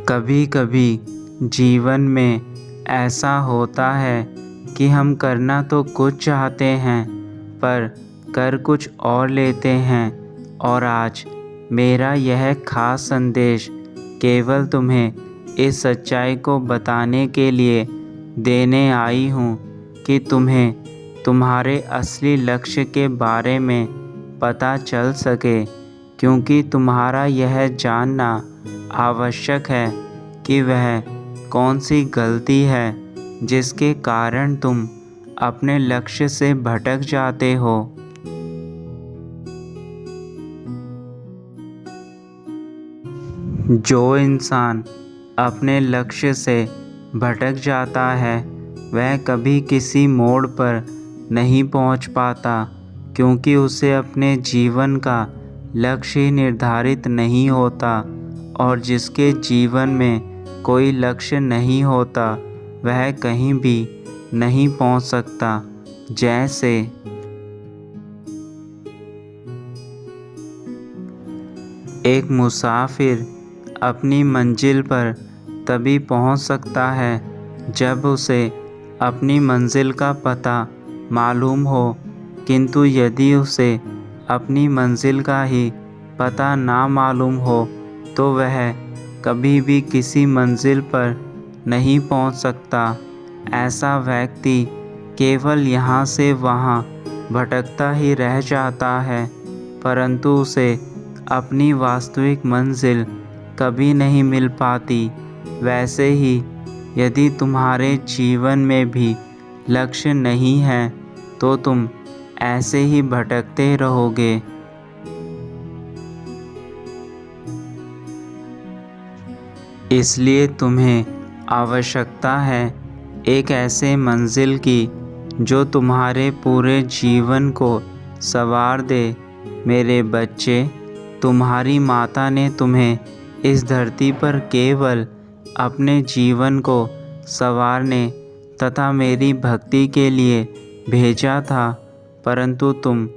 कभी कभी जीवन में ऐसा होता है कि हम करना तो कुछ चाहते हैं पर कर कुछ और लेते हैं। और आज मेरा यह खास संदेश केवल तुम्हें इस सच्चाई को बताने के लिए देने आई हूँ कि तुम्हें तुम्हारे असली लक्ष्य के बारे में पता चल सके, क्योंकि तुम्हारा यह जानना आवश्यक है कि वह कौन सी गलती है जिसके कारण तुम अपने लक्ष्य से भटक जाते हो। जो इंसान अपने लक्ष्य से भटक जाता है वह कभी किसी मोड़ पर नहीं पहुंच पाता, क्योंकि उसे अपने जीवन का लक्ष्य ही निर्धारित नहीं होता। और जिसके जीवन में कोई लक्ष्य नहीं होता वह कहीं भी नहीं पहुंच सकता। जैसे एक मुसाफिर अपनी मंजिल पर तभी पहुंच सकता है जब उसे अपनी मंजिल का पता मालूम हो, किंतु यदि उसे अपनी मंजिल का ही पता ना मालूम हो तो वह कभी भी किसी मंजिल पर नहीं पहुंच सकता। ऐसा व्यक्ति केवल यहाँ से वहाँ भटकता ही रह जाता है, परंतु उसे अपनी वास्तविक मंजिल कभी नहीं मिल पाती। वैसे ही यदि तुम्हारे जीवन में भी लक्ष्य नहीं है तो तुम ऐसे ही भटकते रहोगे। इसलिए तुम्हें आवश्यकता है एक ऐसे मंजिल की जो तुम्हारे पूरे जीवन को संवार दे। मेरे बच्चे, तुम्हारी माता ने तुम्हें इस धरती पर केवल अपने जीवन को संवारने तथा मेरी भक्ति के लिए भेजा था, परंतु तुम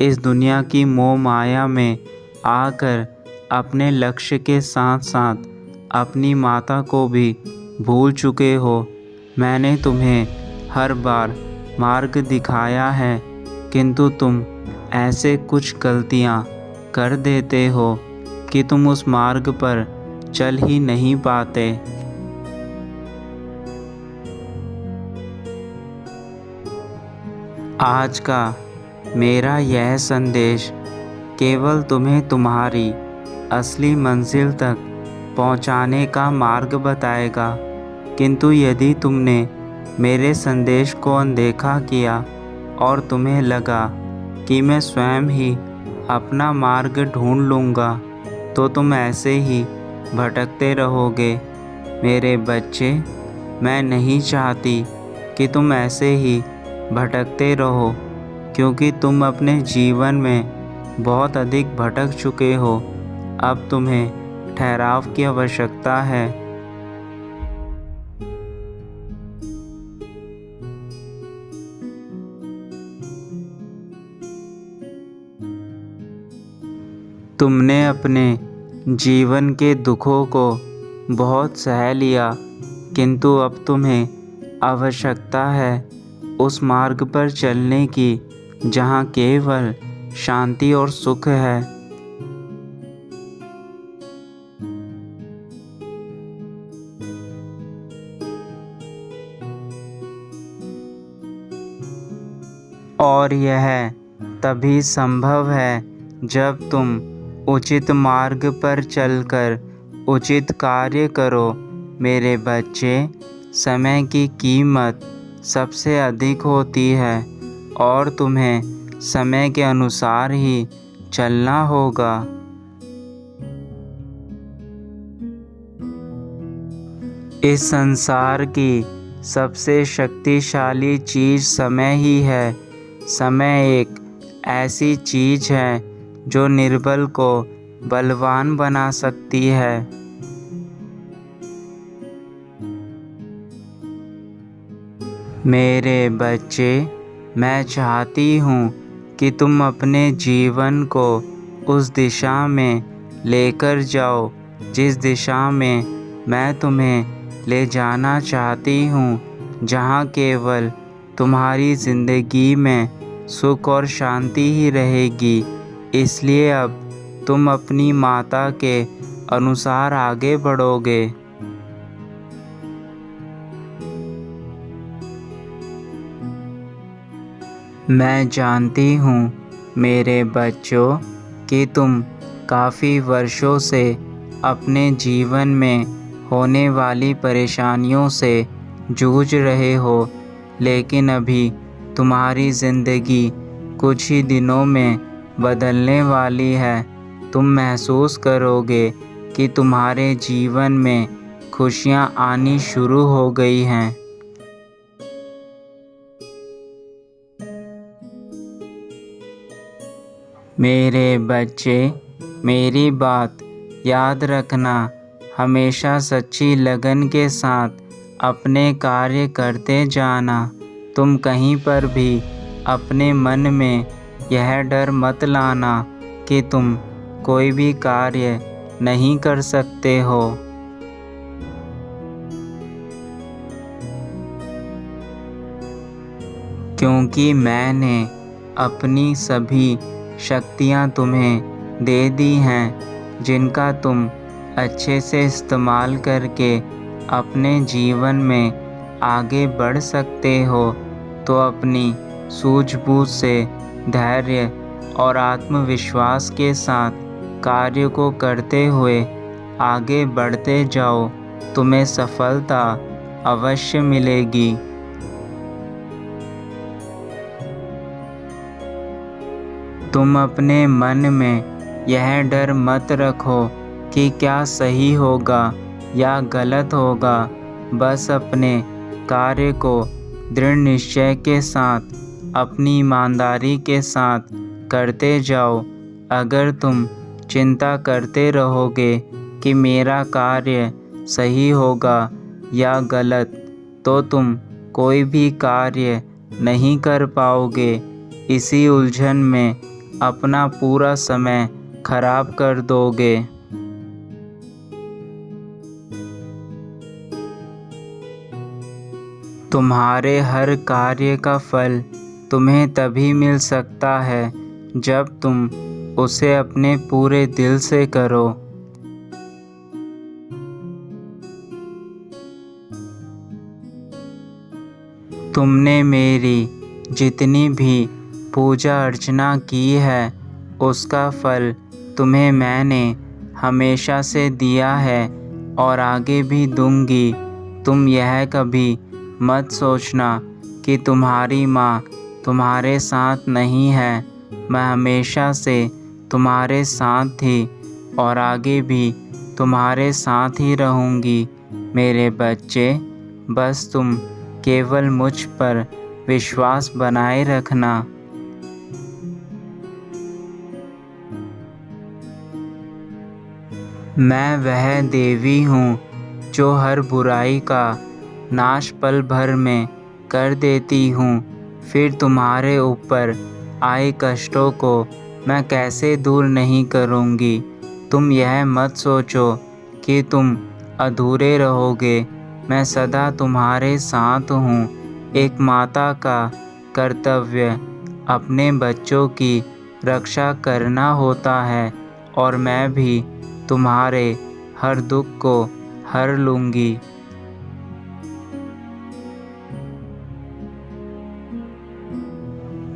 इस दुनिया की मोह माया में आकर अपने लक्ष्य के साथ साथ अपनी माता को भी भूल चुके हो। मैंने तुम्हें हर बार मार्ग दिखाया है, किंतु तुम ऐसे कुछ गलतियां कर देते हो कि तुम उस मार्ग पर चल ही नहीं पाते। आज का मेरा यह संदेश केवल तुम्हें तुम्हारी असली मंजिल तक पहुंचाने का मार्ग बताएगा, किंतु यदि तुमने मेरे संदेश को अनदेखा किया और तुम्हें लगा कि मैं स्वयं ही अपना मार्ग ढूंढ लूँगा तो तुम ऐसे ही भटकते रहोगे। मेरे बच्चे, मैं नहीं चाहती कि तुम ऐसे ही भटकते रहो, क्योंकि तुम अपने जीवन में बहुत अधिक भटक चुके हो। अब तुम्हें ठहराव की आवश्यकता है। तुमने अपने जीवन के दुखों को बहुत सह लिया, किंतु अब तुम्हें आवश्यकता है उस मार्ग पर चलने की जहाँ केवल शांति और सुख है। और यह तभी संभव है जब तुम उचित मार्ग पर चलकर उचित कार्य करो। मेरे बच्चे, समय की कीमत सबसे अधिक होती है और तुम्हें समय के अनुसार ही चलना होगा। इस संसार की सबसे शक्तिशाली चीज़ समय ही है। समय एक ऐसी चीज़ है जो निर्बल को बलवान बना सकती है। मेरे बच्चे, मैं चाहती हूँ कि तुम अपने जीवन को उस दिशा में लेकर जाओ जिस दिशा में मैं तुम्हें ले जाना चाहती हूँ, जहाँ केवल तुम्हारी ज़िंदगी में सुख और शांति ही रहेगी। इसलिए अब तुम अपनी माता के अनुसार आगे बढ़ोगे। मैं जानती हूँ मेरे बच्चों कि तुम काफ़ी वर्षों से अपने जीवन में होने वाली परेशानियों से जूझ रहे हो, लेकिन अभी तुम्हारी ज़िंदगी कुछ ही दिनों में बदलने वाली है। तुम महसूस करोगे कि तुम्हारे जीवन में खुशियाँ आनी शुरू हो गई हैं। मेरे बच्चे, मेरी बात याद रखना। हमेशा सच्ची लगन के साथ अपने कार्य करते जाना। तुम कहीं पर भी अपने मन में यह डर मत लाना कि तुम कोई भी कार्य नहीं कर सकते हो। क्योंकि मैंने अपनी सभी शक्तियाँ तुम्हें दे दी हैं, जिनका तुम अच्छे से इस्तेमाल करके अपने जीवन में आगे बढ़ सकते हो। तो अपनी सूझबूझ से धैर्य और आत्मविश्वास के साथ कार्य को करते हुए आगे बढ़ते जाओ। तुम्हें सफलता अवश्य मिलेगी। तुम अपने मन में यह डर मत रखो कि क्या सही होगा या गलत होगा। बस अपने कार्य को दृढ़ निश्चय के साथ, अपनी ईमानदारी के साथ करते जाओ। अगर तुम चिंता करते रहोगे कि मेरा कार्य सही होगा या गलत, तो तुम कोई भी कार्य नहीं कर पाओगे। इसी उलझन में अपना पूरा समय खराब कर दोगे। तुम्हारे हर कार्य का फल तुम्हें तभी मिल सकता है जब तुम उसे अपने पूरे दिल से करो। तुमने मेरी जितनी भी पूजा अर्चना की है, उसका फल तुम्हें मैंने हमेशा से दिया है और आगे भी दूंगी। तुम यह कभी मत सोचना कि तुम्हारी माँ तुम्हारे साथ नहीं है। मैं हमेशा से तुम्हारे साथ थी और आगे भी तुम्हारे साथ ही रहूँगी। मेरे बच्चे, बस तुम केवल मुझ पर विश्वास बनाए रखना। मैं वह देवी हूँ जो हर बुराई का नाश पल भर में कर देती हूँ। फिर तुम्हारे ऊपर आए कष्टों को मैं कैसे दूर नहीं करूँगी। तुम यह मत सोचो कि तुम अधूरे रहोगे। मैं सदा तुम्हारे साथ हूँ। एक माता का कर्तव्य अपने बच्चों की रक्षा करना होता है और मैं भी तुम्हारे हर दुख को हर लूँगी।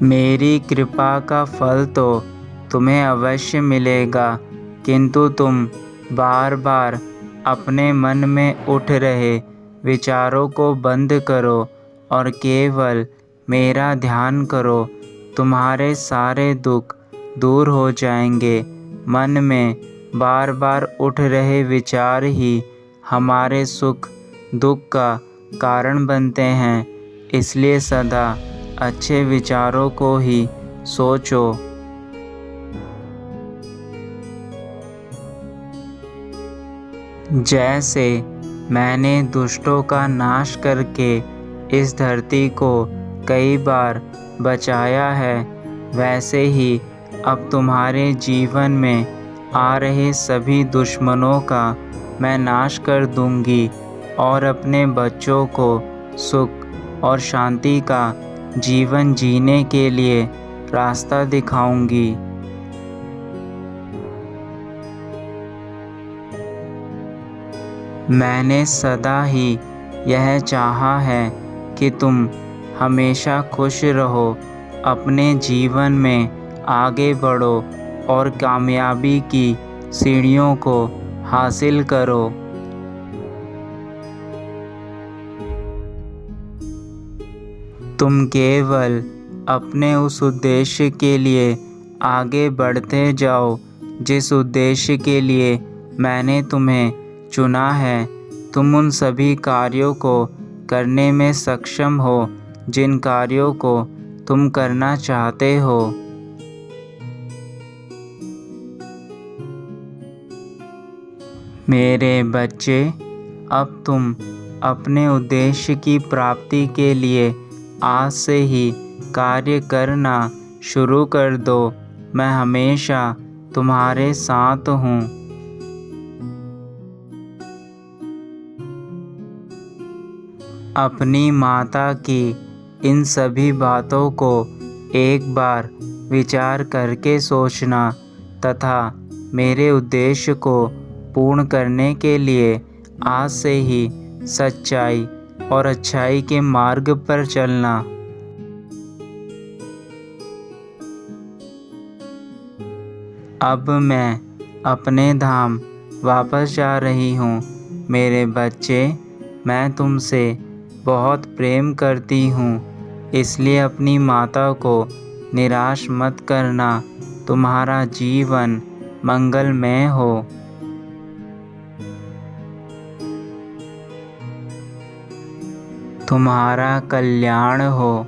मेरी कृपा का फल तो तुम्हें अवश्य मिलेगा, किंतु तुम बार बार अपने मन में उठ रहे विचारों को बंद करो और केवल मेरा ध्यान करो। तुम्हारे सारे दुख दूर हो जाएंगे। मन में बार बार उठ रहे विचार ही हमारे सुख दुख का कारण बनते हैं। इसलिए सदा अच्छे विचारों को ही सोचो। जैसे मैंने दुष्टों का नाश करके इस धरती को कई बार बचाया है, वैसे ही अब तुम्हारे जीवन में आ रहे सभी दुश्मनों का मैं नाश कर दूंगी और अपने बच्चों को सुख और शांति का जीवन जीने के लिए रास्ता दिखाऊंगी। मैंने सदा ही यह चाहा है कि तुम हमेशा खुश रहो, अपने जीवन में आगे बढ़ो और कामयाबी की सीढ़ियों को हासिल करो। तुम केवल अपने उस उद्देश्य के लिए आगे बढ़ते जाओ जिस उद्देश्य के लिए मैंने तुम्हें चुना है। तुम उन सभी कार्यों को करने में सक्षम हो जिन कार्यों को तुम करना चाहते हो। मेरे बच्चे, अब तुम अपने उद्देश्य की प्राप्ति के लिए आज से ही कार्य करना शुरू कर दो। मैं हमेशा तुम्हारे साथ हूँ। अपनी माता की इन सभी बातों को एक बार विचार करके सोचना तथा मेरे उद्देश्य को पूर्ण करने के लिए आज से ही सच्चाई और अच्छाई के मार्ग पर चलना। अब मैं अपने धाम वापस जा रही हूँ। मेरे बच्चे, मैं तुमसे बहुत प्रेम करती हूँ, इसलिए अपनी माता को निराश मत करना। तुम्हारा जीवन मंगलमय हो। तुम्हारा कल्याण हो।